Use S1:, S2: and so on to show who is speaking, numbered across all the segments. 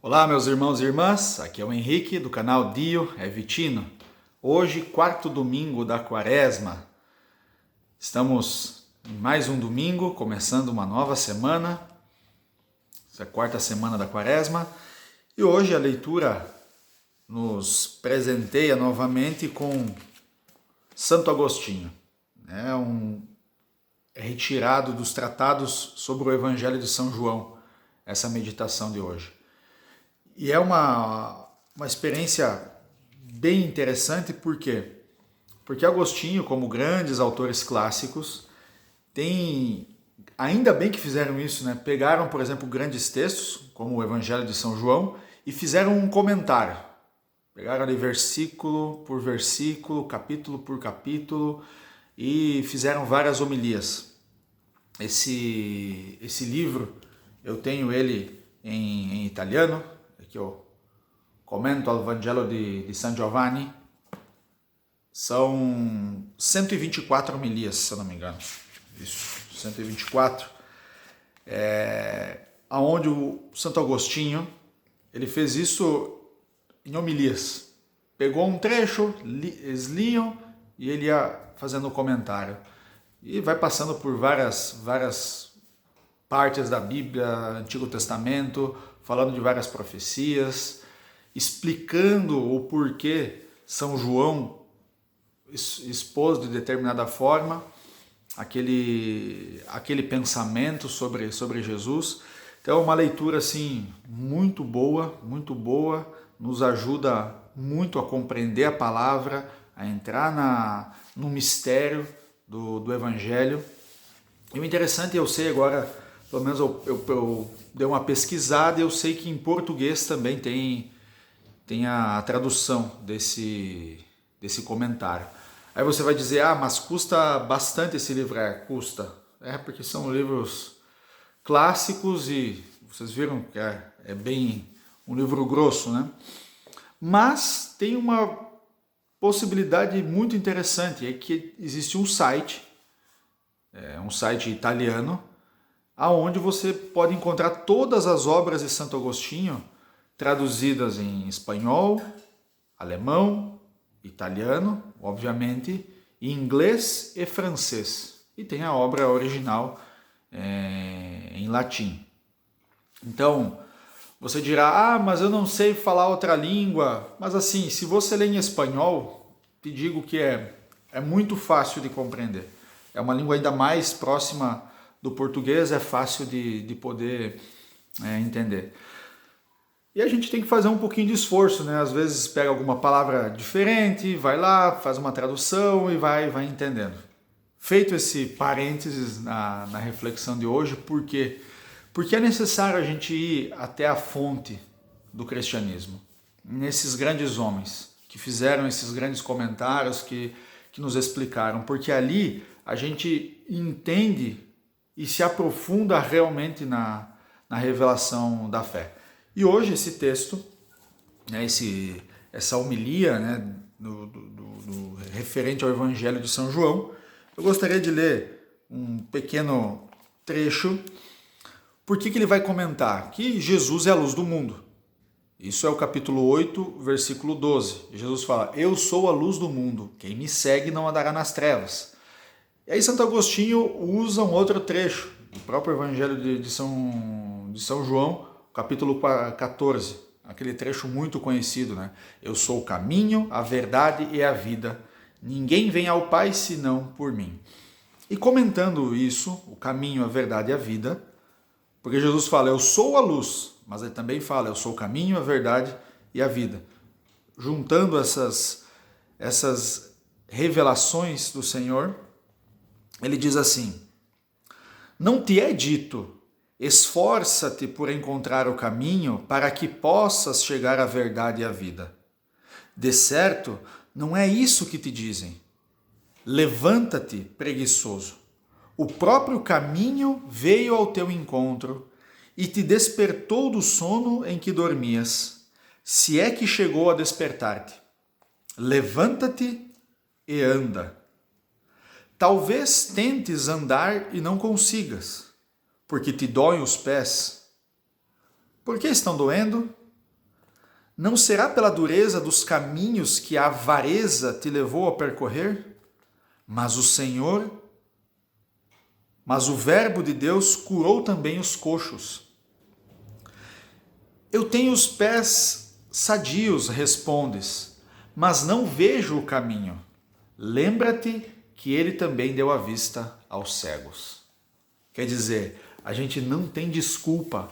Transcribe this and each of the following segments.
S1: Olá, meus irmãos e irmãs, aqui é o Henrique do canal Dio é Vitino. Hoje, quarto domingo da Quaresma. Estamos em mais um domingo, começando uma nova semana, essa é a quarta semana da Quaresma, e hoje a leitura nos presenteia novamente com Santo Agostinho. É retirado dos tratados sobre o Evangelho de São João, essa meditação de hoje. E é uma experiência bem interessante, por quê? Porque Agostinho, como grandes autores clássicos, ainda bem que fizeram isso, né? Pegaram, por exemplo, grandes textos, como o Evangelho de São João, e fizeram um comentário. Pegaram ali versículo por versículo, capítulo por capítulo, e fizeram várias homilias. Esse livro, eu tenho ele em italiano, que eu comento o Vangelo de San Giovanni, são 124 homilias, se eu não me engano. Isso, 124. Onde o Santo Agostinho, ele fez isso em homilias. Pegou um trecho, eles liam e ele ia fazendo um comentário. E vai passando por várias partes da Bíblia, Antigo Testamento, falando de várias profecias, explicando o porquê São João expôs de determinada forma aquele pensamento sobre Jesus. Então é uma leitura assim muito boa, nos ajuda muito a compreender a palavra, a entrar no mistério do Evangelho. E o interessante, eu sei agora, pelo menos eu dei uma pesquisada e eu sei que em português também tem a tradução desse comentário. Aí você vai dizer, mas custa bastante esse livro. Custa. Porque são livros clássicos e vocês viram que é bem um livro grosso, né? Mas tem uma possibilidade muito interessante, é que existe um site italiano, aonde você pode encontrar todas as obras de Santo Agostinho traduzidas em espanhol, alemão, italiano, obviamente, inglês e francês. E tem a obra original em latim. Então, você dirá, mas eu não sei falar outra língua. Mas assim, se você lê em espanhol, te digo que é muito fácil de compreender. É uma língua ainda mais próxima do português, é fácil de poder entender. E a gente tem que fazer um pouquinho de esforço, né? Às vezes pega alguma palavra diferente, vai lá, faz uma tradução e vai entendendo. Feito esse parênteses na reflexão de hoje, por quê? Porque é necessário a gente ir até a fonte do cristianismo, nesses grandes homens que fizeram esses grandes comentários, que nos explicaram, porque ali a gente entende e se aprofunda realmente na revelação da fé. E hoje esse texto, essa homilia, né, do referente ao Evangelho de São João, eu gostaria de ler um pequeno trecho. Por que ele vai comentar? Que Jesus é a luz do mundo. Isso é o capítulo 8, versículo 12. Jesus fala, eu sou a luz do mundo, quem me segue não andará nas trevas. E aí Santo Agostinho usa um outro trecho, do próprio Evangelho de São João, capítulo 14, aquele trecho muito conhecido, né? Eu sou o caminho, a verdade e a vida. Ninguém vem ao Pai senão por mim. E comentando isso, o caminho, a verdade e a vida, porque Jesus fala, eu sou a luz, mas ele também fala, eu sou o caminho, a verdade e a vida. Juntando essas revelações do Senhor, ele diz assim, não te é dito, esforça-te por encontrar o caminho para que possas chegar à verdade e à vida. De certo, não é isso que te dizem. Levanta-te, preguiçoso. O próprio caminho veio ao teu encontro e te despertou do sono em que dormias, se é que chegou a despertar-te. Levanta-te e anda. Talvez tentes andar e não consigas, porque te doem os pés. Por que estão doendo? Não será pela dureza dos caminhos que a avareza te levou a percorrer? Mas o verbo de Deus curou também os coxos. Eu tenho os pés sadios, respondes, mas não vejo o caminho. Lembra-te que ele também deu a vista aos cegos. Quer dizer, a gente não tem desculpa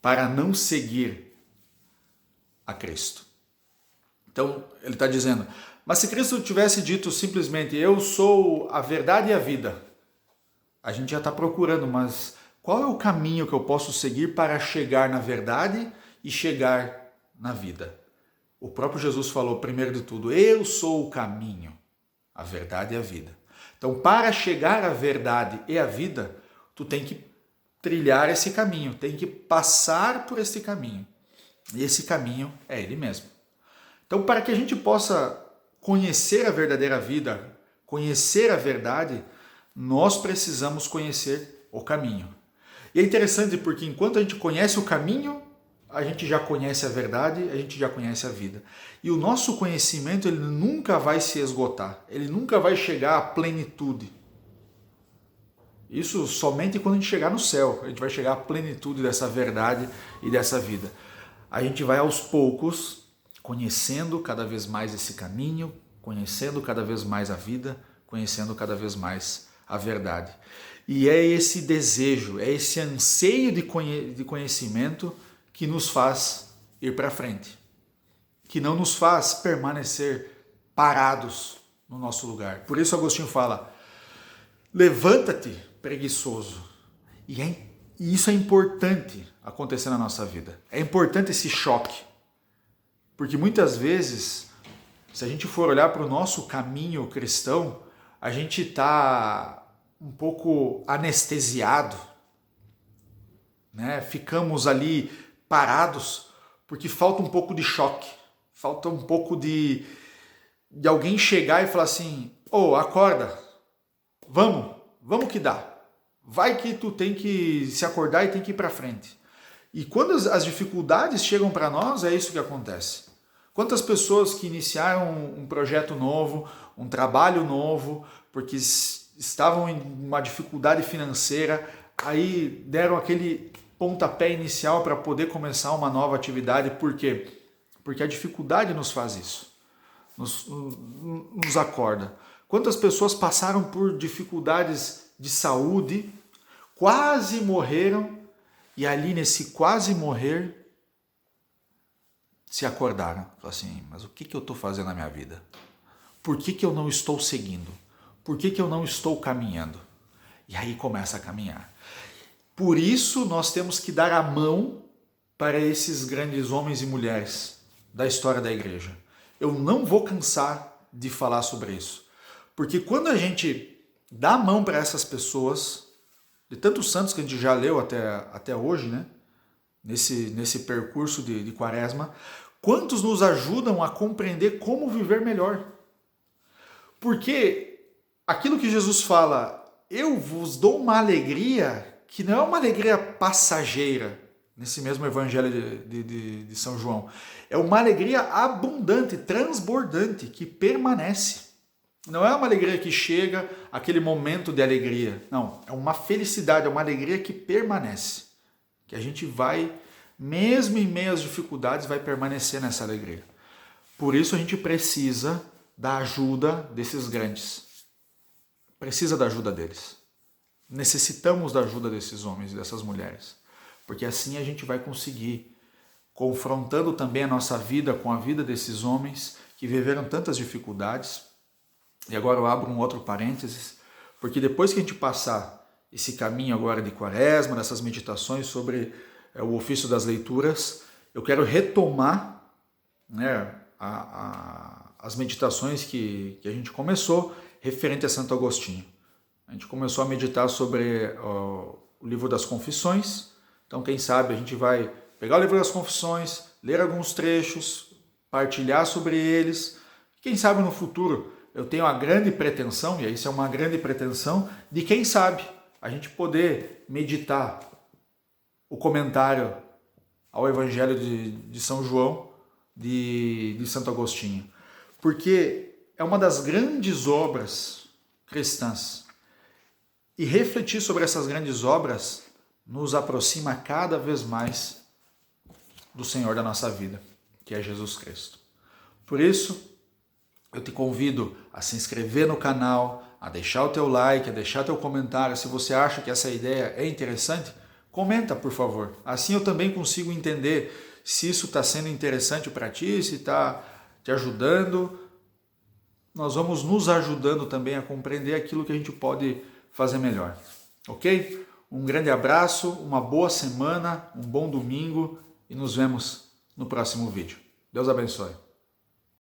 S1: para não seguir a Cristo. Então, ele está dizendo, mas se Cristo tivesse dito simplesmente, eu sou a verdade e a vida, a gente já está procurando, mas qual é o caminho que eu posso seguir para chegar na verdade e chegar na vida? O próprio Jesus falou, primeiro de tudo, eu sou o caminho, a verdade e a vida. Então, para chegar à verdade e à vida, tu tem que trilhar esse caminho, tem que passar por esse caminho. E esse caminho é ele mesmo. Então, para que a gente possa conhecer a verdadeira vida, conhecer a verdade, nós precisamos conhecer o caminho. E é interessante porque enquanto a gente conhece o caminho, a gente já conhece a verdade, a gente já conhece a vida. E o nosso conhecimento, ele nunca vai se esgotar, ele nunca vai chegar à plenitude. Isso somente quando a gente chegar no céu, a gente vai chegar à plenitude dessa verdade e dessa vida. A gente vai aos poucos conhecendo cada vez mais esse caminho, conhecendo cada vez mais a vida, conhecendo cada vez mais a verdade. E é esse desejo, é esse anseio de conhecimento que nos faz ir para frente, que não nos faz permanecer parados no nosso lugar. Por isso Agostinho fala, levanta-te, preguiçoso. E isso é importante acontecer na nossa vida. É importante esse choque. Porque muitas vezes, se a gente for olhar para o nosso caminho cristão, a gente está um pouco anestesiado, né? Ficamos ali parados porque falta um pouco de choque, falta um pouco de alguém chegar e falar assim, acorda, vamos que dá. Vai que tu tem que se acordar e tem que ir para frente. E quando as dificuldades chegam para nós, é isso que acontece. Quantas pessoas que iniciaram um projeto novo, um trabalho novo, porque estavam em uma dificuldade financeira, aí deram aquele pontapé inicial para poder começar uma nova atividade. Por quê? Porque a dificuldade nos faz isso, nos acorda. Quantas pessoas passaram por dificuldades de saúde, quase morreram, e ali nesse quase morrer, se acordaram. Falaram assim, mas o que eu estou fazendo na minha vida? Por que eu não estou seguindo? Por que eu não estou caminhando? E aí começa a caminhar. Por isso nós temos que dar a mão para esses grandes homens e mulheres da história da igreja. Eu não vou cansar de falar sobre isso. Porque quando a gente dá a mão para essas pessoas, de tantos santos que a gente já leu até hoje, né? Nesse percurso de quaresma, quantos nos ajudam a compreender como viver melhor? Porque aquilo que Jesus fala, eu vos dou uma alegria que não é uma alegria passageira, nesse mesmo evangelho de São João, é uma alegria abundante, transbordante, que permanece. Não é uma alegria que chega, aquele momento de alegria. Não, é uma felicidade, é uma alegria que permanece. Que a gente vai, mesmo em meio às dificuldades, vai permanecer nessa alegria. Por isso a gente precisa da ajuda desses grandes. Precisa da ajuda deles. Necessitamos da ajuda desses homens e dessas mulheres. Porque assim a gente vai conseguir, confrontando também a nossa vida com a vida desses homens que viveram tantas dificuldades. E agora eu abro um outro parênteses, porque depois que a gente passar esse caminho agora de quaresma, dessas meditações sobre o ofício das leituras, eu quero retomar, né, as meditações que a gente começou referente a Santo Agostinho. A gente começou a meditar sobre o livro das Confissões, então quem sabe a gente vai pegar o livro das Confissões, ler alguns trechos, partilhar sobre eles, quem sabe no futuro eu tenho a grande pretensão, e isso é uma grande pretensão, de quem sabe a gente poder meditar o comentário ao Evangelho de São João, de Santo Agostinho, porque é uma das grandes obras cristãs. E refletir sobre essas grandes obras nos aproxima cada vez mais do Senhor da nossa vida, que é Jesus Cristo. Por isso, eu te convido a se inscrever no canal, a deixar o teu like, a deixar teu comentário. Se você acha que essa ideia é interessante, comenta, por favor. Assim eu também consigo entender se isso está sendo interessante para ti, se está te ajudando. Nós vamos nos ajudando também a compreender aquilo que a gente pode fazer melhor. Ok? Um grande abraço, uma boa semana, um bom domingo e nos vemos no próximo vídeo. Deus abençoe.